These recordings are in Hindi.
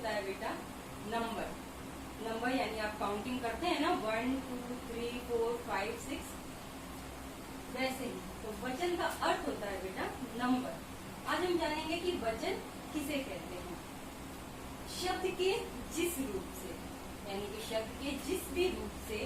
होता है बेटा नंबर। नंबर यानी आप काउंटिंग करते हैं ना 1 2 3 4 5 6, वैसे ही तो वचन का अर्थ होता है बेटा नंबर। आज हम जानेंगे कि वचन किसे कहते हैं। शब्द के जिस रूप से, यानी कि शब्द के जिस भी रूप से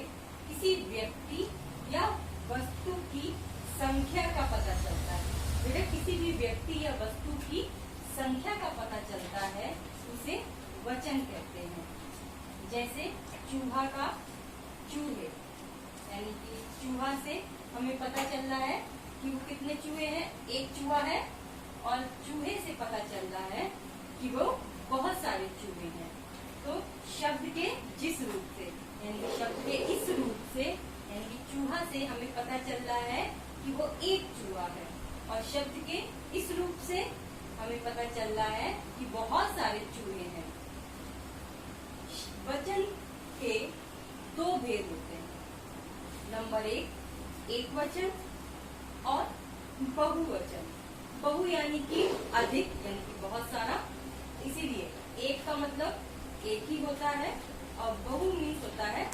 किसी व्यक्ति या वस्तु की संख्या का पता चलता है। बेटा किसी भी व्यक्ति या वस्तु की संख्या का पता चलता है उसे वचन कहते हैं। जैसे चूहा का चूहे, यानी कि चूहा से हमें पता चल रहा है कि वो कितने चूहे हैं, एक चूहा है, और चूहे से पता चल रहा है कि वो बहुत सारे चूहे हैं। तो शब्द के जिस रूप से, यानी कि शब्द के इस रूप से, यानी कि चूहा से हमें पता चल रहा है कि वो एक चूहा है, और शब्द के इस रूप से हमें पता चल रहा है कि बहुत सारे चूहे हैं। वचन के दो भेद होते हैं। नंबर एक वचन और बहुवचन। बहु यानी कि अधिक, यानी कि बहुत सारा, इसीलिए एक का मतलब एक ही होता है और बहु मीन्स होता है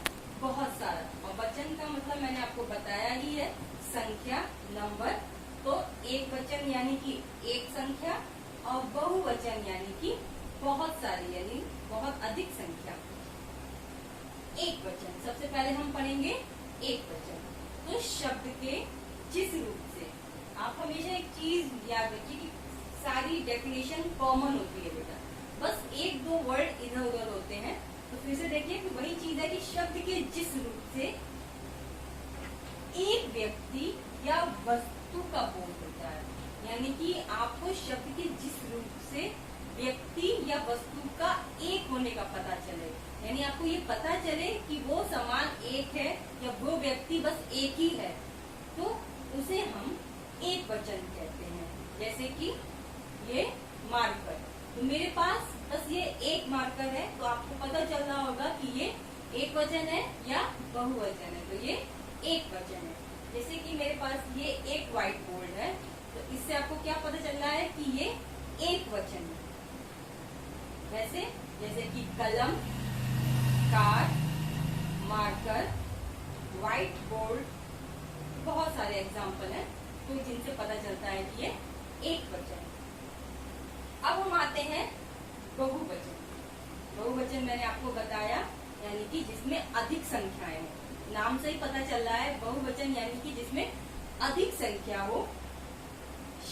बहुत सारा। और वचन का मतलब मैंने आपको बताया ही है, संख्या, नंबर। तो एक वचन यानी कि एक संख्या और बहुवचन यानी कि बहुत सारी, यानी बहुत अधिक संख्या। एक वचन, सबसे पहले हम पढ़ेंगे एक वचन। तो शब्द के जिस रूप से, आप हमेशा एक चीज याद रखिए कि सारी डेफिनेशन कॉमन होती है बेटा, बस एक दो वर्ड इधर उधर होते हैं। तो फिर से देखिए कि वही चीज है कि शब्द के जिस रूप से एक व्यक्ति या वस्तु का बोध होता है, यानी कि आपको शब्द के जिस रूप से व्यक्ति या वस्तु का एक होने का पता चले, यानी आपको ये पता चले कि वो समान एक है या वो व्यक्ति बस एक ही है, तो उसे हम एक वचन कहते हैं। जैसे कि ये मार्कर, तो मेरे पास बस ये एक मार्कर है, तो आपको पता चल रहा होगा कि ये एक वचन है या बहुवचन है, तो ये एक वचन है। जैसे कि मेरे पास ये एक व्हाइट बोर्ड है, तो इससे आपको क्या पता चल रहा है कि ये एक वचन है। वैसे जैसे कि कलम, कार, मार्कर, व्हाइट बोर्ड, बहुत सारे एग्जाम्पल हैं तो जिनसे पता चलता है कि ये एक वचन है। अब हम आते हैं बहुवचन। बहुवचन मैंने आपको बताया, यानी कि जिसमें अधिक संख्याएं हैं। नाम से ही पता चल रहा है बहुवचन यानी कि जिसमें अधिक संख्या हो।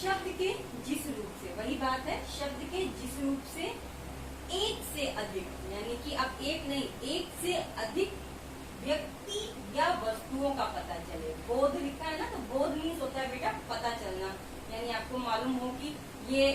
शब्द के जिस रूप से, वही बात है, शब्द के जिस रूप से एक से अधिक, यानी कि अब एक नहीं, एक से अधिक व्यक्ति या वस्तुओं का पता चले। बोध लिखा है ना, तो बोध मीन्स होता है बेटा पता चलना, यानी आपको मालूम हो कि ये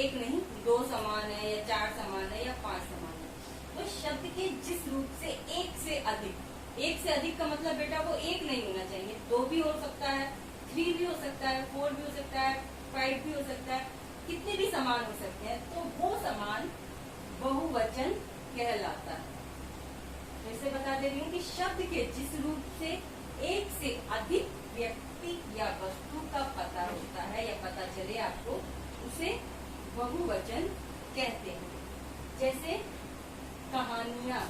एक नहीं, दो समान है या चार समान है या पांच समान है। तो शब्द के जिस रूप से एक से अधिक, एक से अधिक का मतलब बेटा वो एक नहीं होना चाहिए, दो भी हो सकता है, 3 भी हो सकता है, 4 भी हो सकता है, 5 भी हो सकता है, कितने भी समान हो सकते हैं, तो वो समान बहुवचन कहलाता है। फिर से बता दे रही हूँ कि शब्द के जिस रूप से एक से अधिक व्यक्ति या वस्तु का पता होता है या पता चले आपको, उसे बहुवचन कहते हैं। जैसे कहानियां,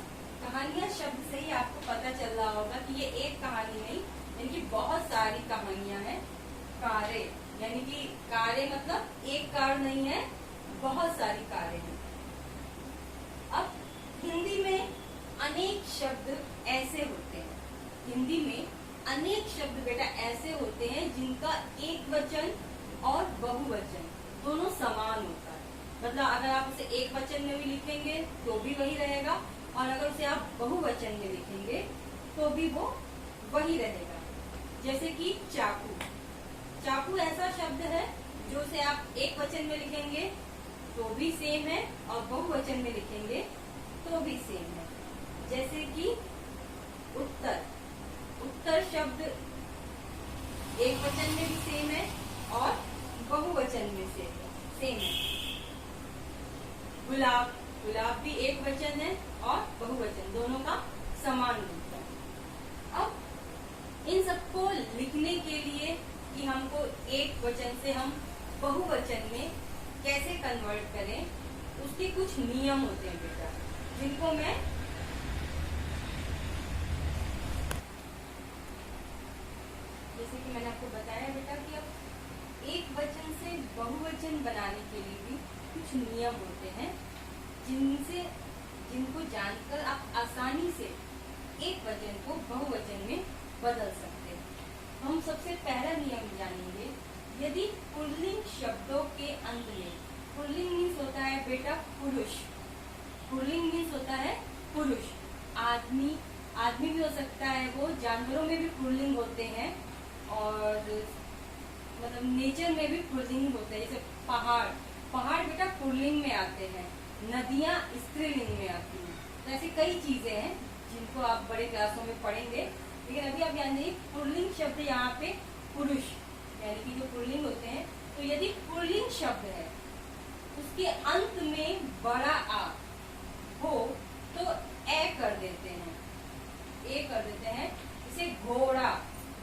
कहानियां शब्द से ही आपको पता चल रहा होगा कि ये एक कहानी नहीं, इनकी बहुत सारी कहानियां हैं। कारें, यानी कि कारें मतलब एक कार नहीं है, बहुत सारी कारें हैं। अब हिंदी में अनेक शब्द ऐसे होते हैं, हिंदी में अनेक शब्द बेटा ऐसे होते हैं जिनका एक वचन और बहुवचन दोनों समान होता है। मतलब अगर आप उसे एक वचन में भी लिखेंगे तो भी वही रहेगा, और अगर उसे आप बहुवचन में लिखेंगे तो भी वो वही रहेगा। जैसे कि चाकू, चाकू ऐसा शब्द है जो उसे आप एक वचन में लिखेंगे तो भी सेम है और बहुवचन में लिखेंगे तो भी सेम है। जैसे कि उत्तर, उत्तर शब्द एक वचन में भी सेम है और बहुवचन में सेम है। गुलाब, गुलाब भी एक वचन है और बहुवचन, दोनों का समान रूप है। अब इन सबको लिखने के लिए कि हमको एक वचन से हम बहुवचन में कैसे कन्वर्ट करें, उसके कुछ नियम होते हैं बेटा, जिनको मैं जैसे कि मैंने आपको बताया बेटा कि अब एक वचन से बहुवचन बनाने के लिए भी कुछ नियम होते हैं, जिनको जानकर आप आसानी से एक वचन को बहुवचन में बदल सकते हैं। हम सबसे पहला नियम जानेंगे, यदि पुल्लिंग शब्दों के अंत में, पुल्लिंग मीन्स होता है बेटा पुरुष, पुल्लिंग मीन्स होता है पुरुष, आदमी भी हो सकता है, वो जानवरों में भी पुल्लिंग होते हैं और मतलब नेचर में भी पुल्लिंग होते हैं। जैसे पहाड़ बेटा पुल्लिंग में आते हैं, नदियां स्त्रीलिंग में आती हैं। तो ऐसी कई चीजें हैं जिनको आप बड़े क्लासों में पढ़ेंगे, लेकिन अभी आप जान लीजिए पुल्लिंग शब्द यहाँ पे पुरुष यानी कि जो पुल्लिंग होते हैं। तो यदि पुल्लिंग शब्द है उसके अंत में बड़ा आ हो तो ए कर देते हैं, इसे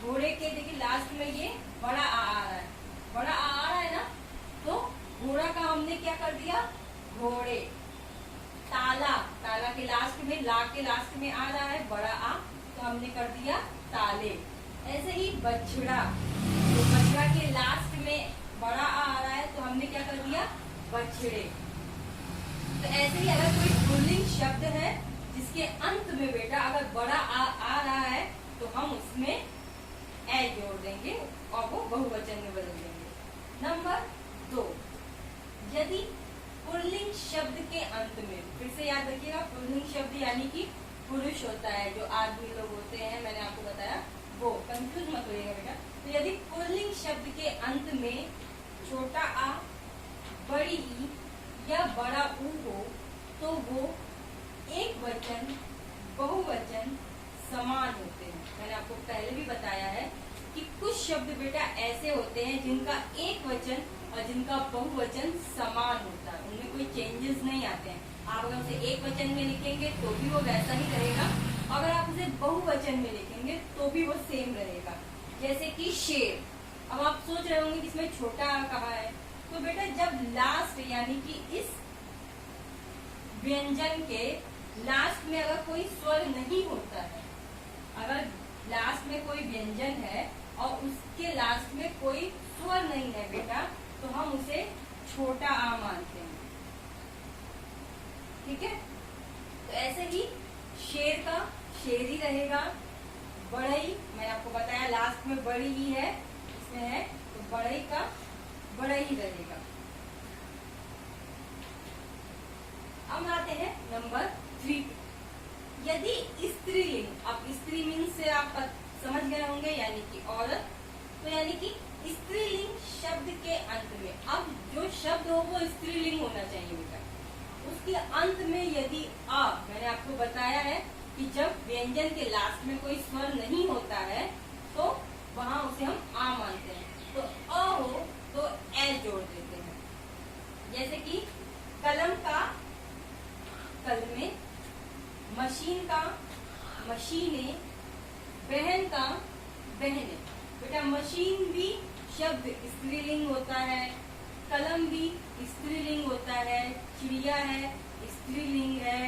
घोड़े के देखिए लास्ट में ये बड़ा आ रहा है, बड़ा आ रहा है ना, तो घोड़ा का हमने क्या कर दिया, घोड़े। ताला के लास्ट में, ला के लास्ट में आ रहा है बड़ा आ, तो हमने कर दिया ताले। ऐसे ही बछड़ा, तो बछड़ा के लास्ट में बड़ा आ रहा है तो हमने क्या कर दिया, बछड़े। तो ऐसे ही अगर कोई पुल्लिंग शब्द है जिसके अंत में बेटा अगर बड़ा आ रहा है तो हम उसमें ए जोड़ देंगे और वो बहुवचन में बदल देंगे। नंबर 2, यदि पुल्लिंग शब्द के अंत में, फिर से याद रखिएगा पुल्लिंग शब्द यानी कि पुरुष होता है, जो आदमी लोग होते हैं, मैंने आपको बताया, वो कंफ्यूज मत होइएगा बेटा। तो यदि पुल्लिंग शब्द के अंत में छोटा आ, बड़ी ई या बड़ा ऊ हो तो वो एक वचन, बहुवचन समान होते हैं। मैंने आपको पहले भी बताया है कि कुछ शब्द बेटा ऐसे होते हैं जिनका एक वचन और जिनका बहुवचन समान होता है, उनमें कोई चेंजेस नहीं आते हैं। आप अगर उसे एक वचन में लिखेंगे तो भी वो वैसा ही रहेगा, अगर आप उसे बहुवचन में लिखेंगे तो भी वो सेम रहेगा। जैसे कि शेर, अब आप सोच रहे होंगे कि इसमें छोटा आ कहाँ है, तो बेटा जब लास्ट यानी कि इस व्यंजन के लास्ट में अगर कोई स्वर नहीं होता है, अगर लास्ट में कोई व्यंजन है और उसके लास्ट में कोई स्वर नहीं है बेटा, तो हम उसे छोटा आ मानते हैं, ठीक है। तो ऐसे ही शेर का शेर ही रहेगा, बढ़ई मैंने आपको बताया लास्ट में बड़ी ही है, इसमें है, तो बढ़ई का बड़ा ही रहेगा। अब आते हैं नंबर 3 पे, यदि स्त्रीलिंग, अब स्त्री मीन से आप समझ गए होंगे यानी कि औरत, तो यानी कि स्त्रीलिंग शब्द के अंत में, अब जो शब्द हो वो स्त्रीलिंग होना चाहिए बेटा, उसके अंत में यदि आ, मैंने आपको बताया है कि जब व्यंजन के लास्ट में कोई स्वर नहीं होता है तो वहां उसे हम आ मानते हैं, तो अ हो तो ए जोड़ देते हैं। जैसे कि कलम का कलमे, मशीन का मशीनें, बहन का बहनें। बेटा मशीन भी शब्द स्त्रीलिंग होता है, कलम भी स्त्रीलिंग होता है, चिड़िया है स्त्रीलिंग है,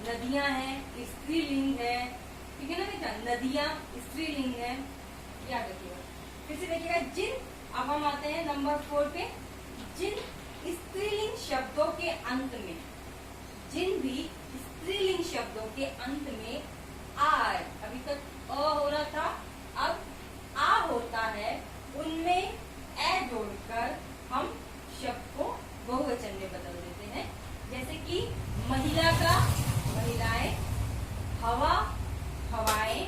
नदियां है स्त्रीलिंग है, ठीक है ना बेटा, नदियां स्त्रीलिंग है, याद रखिएगा। फिर से देखिएगा जिन, अब हम आते हैं नंबर 4 पे, जिन स्त्रीलिंग शब्दों के अंत में, जिन भी स्त्रीलिंग शब्दों के अंत में आ है, अभी तक अ हो रहा था, अब आ होता है, उनमें ए जोड़कर हम शब्द को बहुवचन में बदल देते हैं। जैसे कि महिला का महिलाएं, हवा हवाएं,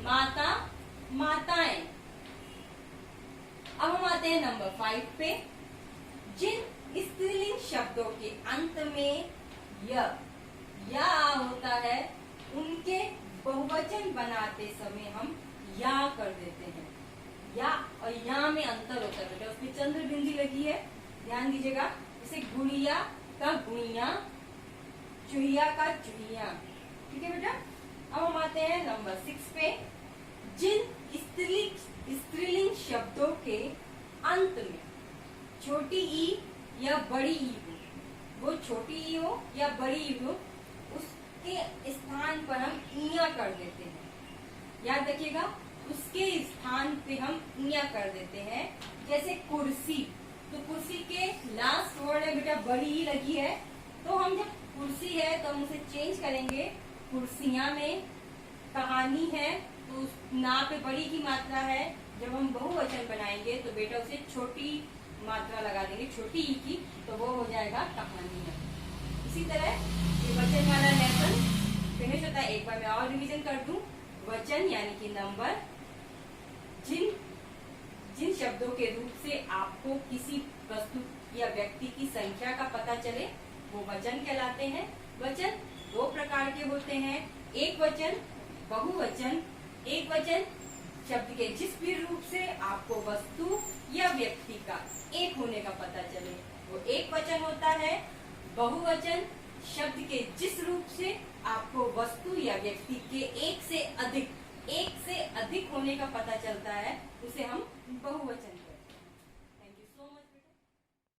माता माताएं। अब हम आते हैं नंबर 5 पे, जिन स्त्रीलिंग शब्दों के अंत में या होता है, उनके बहुवचन बनाते समय हम या कर देते हैं। या और या में अंतर होता है बेटा, उसमें चंद्र बिंदी लगी है, ध्यान दीजिएगा। जैसे गुड़िया का गुड़िया, चुहिया का चुहिया, ठीक है बेटा। अब हम आते हैं नंबर 6 पे, जिन स्त्रीलिंग शब्दों के अंत में छोटी ई या बड़ी ई हो, वो छोटी ई हो या बड़ी ई हो, उसके स्थान पर हम इया कर देते हैं। याद रखिएगा, उसके स्थान पे हम इया कर देते हैं। जैसे कुर्सी, तो कुर्सी के लास्ट वर्ड में बेटा बड़ी ई लगी है, तो हम जब कुर्सी है तो हम उसे चेंज करेंगे कुर्सियां में। कहानी है तो उस ना पे बड़ी की मात्रा है, जब हम बहुवचन बनाएंगे तो बेटा उसे छोटी मात्रा लगा देंगे, छोटी ई की, तो वो हो जाएगा कहानी है। इसी तरह ये वचन वाला लेसन फिनिश होता है। एक बार मैं और रिवीजन कर दूं। वचन यानी कि नंबर, जिन शब्दों के रूप से आपको किसी वस्तु या व्यक्ति की संख्या का पता चले वो वचन कहलाते हैं। वचन दो प्रकार के होते हैं, एक वचन, बहुवचन। एक वचन शब्द के जिस भी रूप से आपको वस्तु या व्यक्ति का एक होने का पता चले वो एक वचन होता है। बहुवचन शब्द के जिस रूप से आपको वस्तु या व्यक्ति के एक से अधिक होने का पता चलता है उसे हम बहुवचन कहते हैं।